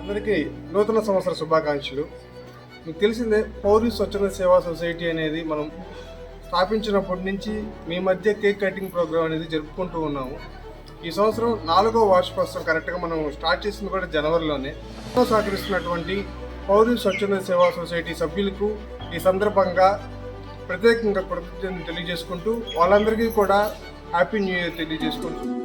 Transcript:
అందరికీ నూతన సంవత్సర శుభాకాంక్షలు. మీకు తెలిసిందే, పౌరి స్వచ్ఛంద సేవా సొసైటీ అనేది మనం స్థాపించినప్పటి నుంచి మీ మధ్య కేక్ కటింగ్ ప్రోగ్రామ్ అనేది జరుపుకుంటూ ఉన్నాము. ఈ సంవత్సరం 4వ వార్షికోత్సవం కరెక్ట్గా మనం స్టార్ట్ చేసింది కూడా జనవరిలోనే. సహకరిస్తున్నటువంటి పౌరి స్వచ్ఛంద సేవా సొసైటీ సభ్యులకు ఈ సందర్భంగా ప్రత్యేకంగా కృతజ్ఞతలు తెలియజేసుకుంటూ వాళ్ళందరికీ కూడా హ్యాపీ న్యూ ఇయర్ తెలియజేసుకుంటూ